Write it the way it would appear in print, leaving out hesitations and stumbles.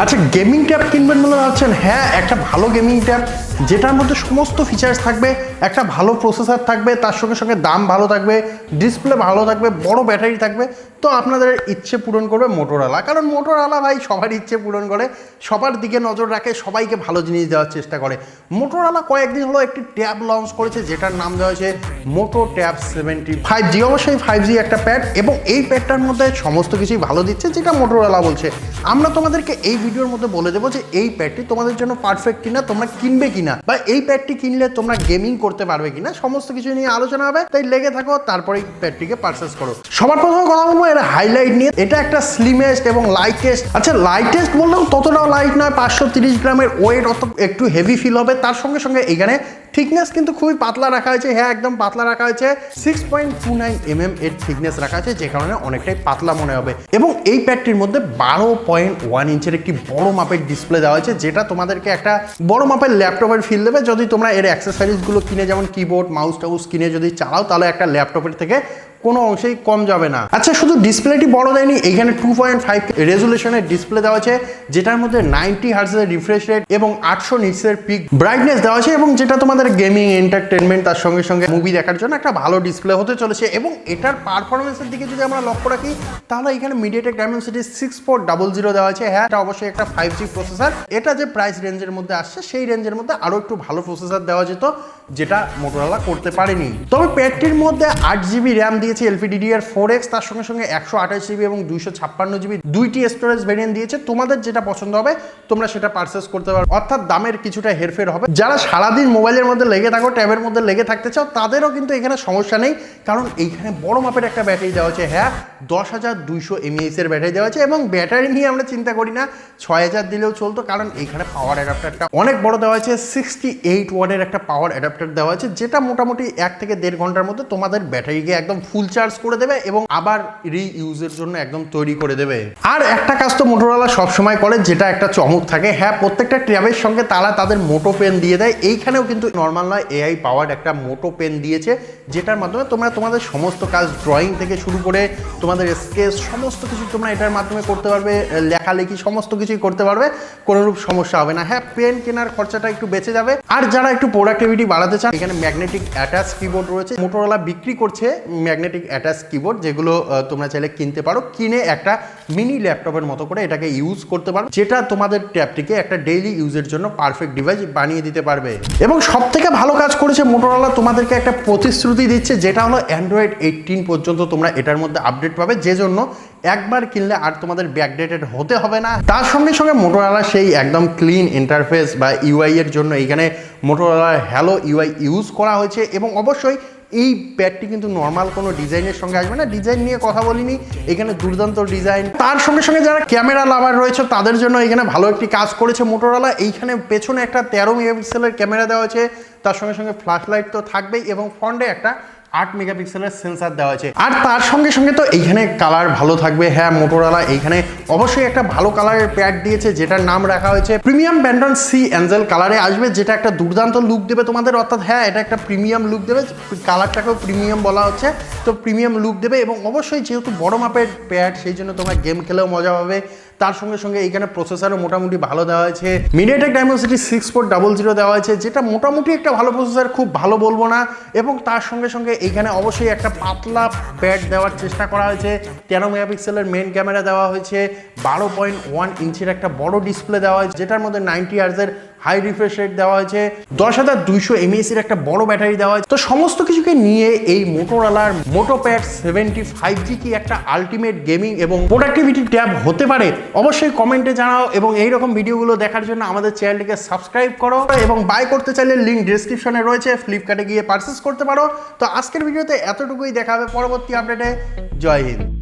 আচ্ছা, gaming tab কিনবেন বলে ভাবছেন? হ্যাঁ, একটা ভালো গেমিং ট্যাব যেটার মধ্যে সমস্ত ফিচার্স থাকবে, একটা ভালো প্রসেসর থাকবে, তার সঙ্গে সঙ্গে দাম ভালো থাকবে, ডিসপ্লে ভালো থাকবে, বড় ব্যাটারি থাকবে, তো আপনাদের ইচ্ছে পূরণ করবে মোটোরোলা। কারণ মোটোরোলা ভাই সবার ইচ্ছে পূরণ করে, সবার দিকে নজর রাখে, সবাইকে ভালো জিনিস দেওয়ার চেষ্টা করে। মোটোরোলা কয়েকদিন হলো একটি ট্যাব লঞ্চ করেছে যেটার নাম দেওয়া হয়েছে মোটো ট্যাব 75G। অবশ্যই 5G একটা প্যাড, এবং এই প্যাডটার মধ্যে সমস্ত কিছুই ভালো দিচ্ছে যেটা মোটোরোলা বলছে। আমরা তোমাদেরকে এই ভিডিওর মধ্যে বলে দেবো যে এই প্যাডটি তোমাদের জন্য পারফেক্ট কিনা, তোমরা কিনবে কিনা, বা এই প্যাডটি কিনলে তোমরা গেমিং করতে পারবে কিনা, সমস্ত কিছু নিয়ে আলোচনা হবে। তাই লেগে থাকো, তারপরে প্যাডটিকে পারচেস করো। সবার প্রথমে কথা বলবো এর হাইলাইট নিয়ে। এটা একটা স্লিমেস্ট এবং লাইটেস্ট। আচ্ছা, লাইটেস্ট বললেও ততটাও লাইট নয়, 530 গ্রামের ওয়েট, অর্থাৎ একটু হেভি ফিল হবে। তার সঙ্গে সঙ্গে এখানে থিকনেস কিন্তু খুবই পাতলা রাখা হয়েছে। হ্যাঁ, একদম পাতলা রাখা হয়েছে। 6.29 mm এর থিকনেস রাখা আছে, যে কারণে অনেকটাই পাতলা মনে হবে। এবং এই প্যাডটির মধ্যে 12.1 ইঞ্চের একটি বড় মাপের ডিসপ্লে দেওয়া হয়েছে, যেটা তোমাদেরকে একটা বড় মাপের ল্যাপটপের ফিল দেবে। যদি তোমরা এর অ্যাক্সেসরিজগুলো কিনে, যেমন কিবোর্ড, মাউস টাউস কিনে যদি চালাও, তাহলে একটা ল্যাপটপের থেকে কোনো অংশেই কম যাবে না। আচ্ছা, শুধু ডিসপ্লেটি বড় দেয়নি, এখানে 2.5 রেজুলেশনের ডিসপ্লে দেওয়া আছে, যেটার মধ্যে 90 হার্টজের রিফ্রেশ রেট এবং 800 নিটসের পিক ব্রাইটনেস দেওয়া আছে, এবং যেটা তোমাদের গেমিং, এন্টারটেনমেন্ট, তার সঙ্গে সঙ্গে মুভি দেখার জন্য একটা ভালো ডিসপ্লে হতে চলেছে। এবং এটার পারফরমেন্সের দিকে যদি আমরা লক্ষ্য রাখি, তাহলে এখানে মিডিয়াটেক ডায়মেনসিটি 6400 দেওয়া আছে। হ্যাঁ, এটা অবশ্যই একটা 5G প্রসেসর। এটা যে প্রাইস রেঞ্জের মধ্যে আসছে, সেই রেঞ্জের মধ্যে আরো একটু ভালো প্রসেসর দেওয়া যেত, যেটা মোটোরোলা করতে পারেনি। তবে প্যাডটির মধ্যে 8GB র্যাম দিয়েছে LPDDR4X, তার সঙ্গে সঙ্গে 128GB এবং 256GB দুইটি স্টোরেজ ভেরিয়েন্ট দিয়েছে। তোমাদের যেটা পছন্দ হবে তোমরা সেটা পারচেস করতে পারো, অর্থাৎ দামের কিছুটা হেরফের হবে। যারা সারাদিন মোবাইলের মধ্যে লেগে থাকো, ট্যাবের মধ্যে লেগে থাকতে চাও, তাদেরও কিন্তু এখানে সমস্যা নেই, কারণ এইখানে বড় মাপের একটা ব্যাটারি দেওয়া হচ্ছে। হ্যাঁ, 10,200 mAh এর ব্যাটারি দেওয়া আছে, এবং ব্যাটারি নিয়ে আমরা চিন্তা করি না, 6000 দিলেও চলতো, কারণ এইখানে পাওয়ার অ্যাডাপ্টারটা অনেক বড় দেওয়া আছে। 68 ওয়াটের একটা পাওয়ার অ্যাডাপ্টার দেওয়া আছে, যেটা মোটামুটি 1 থেকে 1.5 ঘন্টার মধ্যে তোমাদের ব্যাটারিকে একদম ফুল চার্জ করে দেবে এবং আবার রিইউজের জন্য একদম তৈরি করে দেবে। আর একটা কাজ তো মোটোরোলা সবসময় করে, যেটা একটা চমক থাকে। হ্যাঁ, প্রত্যেকটা ট্যাবের সঙ্গে তারা তাদের মোটো পেন দিয়ে দেয়। এইখানেও কিন্তু নর্মাল নয়, AI পাওয়ার একটা মোটো পেন দিয়েছে, যেটার মাধ্যমে তোমরা তোমাদের সমস্ত কাজ, ড্রয়িং থেকে শুরু করে তোমাদের স্কেচ, সমস্ত কিছু তোমরা এটার মাধ্যমে করতে পারবে। লেখালেখি সমস্ত কিছুই করতে পারবে, কোনোরূপ সমস্যা হবে না। হ্যাঁ, পেন কেনার খরচাটা একটু বেঁচে যাবে। আর যারা একটু প্রোডাক্টিভিটি বাড়াতে চান, এখানে ম্যাগনেটিক অ্যাটাচ কিবোর্ড রয়েছে। মোটোরোলা বিক্রি করছে ম্যাগনেটিক অ্যাটাচ কিবোর্ড, যেগুলো তোমরা চাইলে কিনতে পারো। কিনে একটা মিনি ল্যাপটপের মতো করে এটাকে ইউজ করতে পারো, যেটা তোমাদের ট্যাবটিকে একটা ডেইলি ইউজের জন্য পারফেক্ট ডিভাইস বানিয়ে দিতে পারবে। এবং সব থেকে ভালো কাজ করেছে মোটোরোলা, তোমাদেরকে একটা প্রতিশ্রুতি দিচ্ছে, যেটা হলো Android 18 পর্যন্ত তোমরা এটার মধ্যে আপডেট পাবে, যে জন্য একবার কিনলে আর তোমাদের ব্যাকডেটেড হতে হবে না। তার সঙ্গে সঙ্গে মোটোরোলা সেই একদম ক্লিন ইন্টারফেস বা ইউআই এর জন্য এখানে মোটোরোলার হ্যালো ইউআই ইউজ করা হয়েছে। এবং অবশ্যই এই প্যাডটি কিন্তু নর্মাল কোনো ডিজাইনের সঙ্গে আসবে না। ডিজাইন নিয়ে কথা বলিনি, এখানে দুর্দান্ত ডিজাইন। তার সঙ্গে সঙ্গে যারা ক্যামেরা লাভার রয়েছে, তাদের জন্য এখানে ভালো একটি কাজ করেছে মোটোরোলা। এইখানে পেছনে একটা 13 মেগাপিক্সেলের ক্যামেরা দেওয়া হয়েছে, তার সঙ্গে সঙ্গে ফ্ল্যাশ লাইট তো থাকবেই, এবং ফ্রন্টে একটা 8 মেগাপিক্সেলের সেন্সার দেওয়া আছে। আর তার সঙ্গে সঙ্গে তো এইখানে কালার ভালো থাকবে। হ্যাঁ, মোটোরোলা এইখানে অবশ্যই একটা ভালো কালারের প্যাড দিয়েছে, যেটার নাম রাখা হয়েছে প্রিমিয়াম ব্যান্ডন সি অ্যাঞ্জেল কালারে আসবে, যেটা একটা দুর্দান্ত লুক দেবে তোমাদের। অর্থাৎ হ্যাঁ, এটা একটা প্রিমিয়াম লুক দেবে, কালারটাকেও প্রিমিয়াম বলা হচ্ছে, তো প্রিমিয়াম লুক দেবে। এবং অবশ্যই যেহেতু বড় মাপের প্যাড, সেই জন্য তোমরা গেম খেলেও মজা পাবে। তার সঙ্গে সঙ্গে এইখানে প্রসেসরও মোটামুটি ভালো দেওয়া হয়েছে। মিডিয়াটেক ডায়মেনসিটি 6400 দেওয়া হয়েছে, যেটা মোটামুটি একটা ভালো প্রসেসর, খুব ভালো বলবো না। এবং তার সঙ্গে সঙ্গে এইখানে অবশ্যই একটা পাতলা প্যাড দেওয়ার চেষ্টা করা হয়েছে। 13 মেগাপিক্সেলের মেন ক্যামেরা দেওয়া হয়েছে, 12.1 ইঞ্চির একটা বড় ডিসপ্লে দেওয়া হয়েছে, যেটার মধ্যে 90 হার্টজের হাই রিফ্রেশ রেট দেওয়া হয়েছে, 10,200 mAh এর একটা বড় ব্যাটারি দেওয়া হয়েছে। তো সমস্ত কিছুকে নিয়ে এই মোটোরোলার মোটোপ্যাড 75G কি একটা আলটিমেট গেমিং এবং প্রোডাক্টিভিটি ট্যাব হতে পারে? অবশ্যই কমেন্টে জানাও, এবং এইরকম ভিডিওগুলো দেখার জন্য আমাদের চ্যানেলটিকে সাবস্ক্রাইব করো। এবং বাই করতে চাইলে লিঙ্ক ডিসক্রিপশনে রয়েছে, ফ্লিপকার্টে গিয়ে পারচেস করতে পারো। তো আজকের ভিডিওতে এতটুকুই, দেখা হবে পরবর্তী আপডেটে। জয় হিন্দ।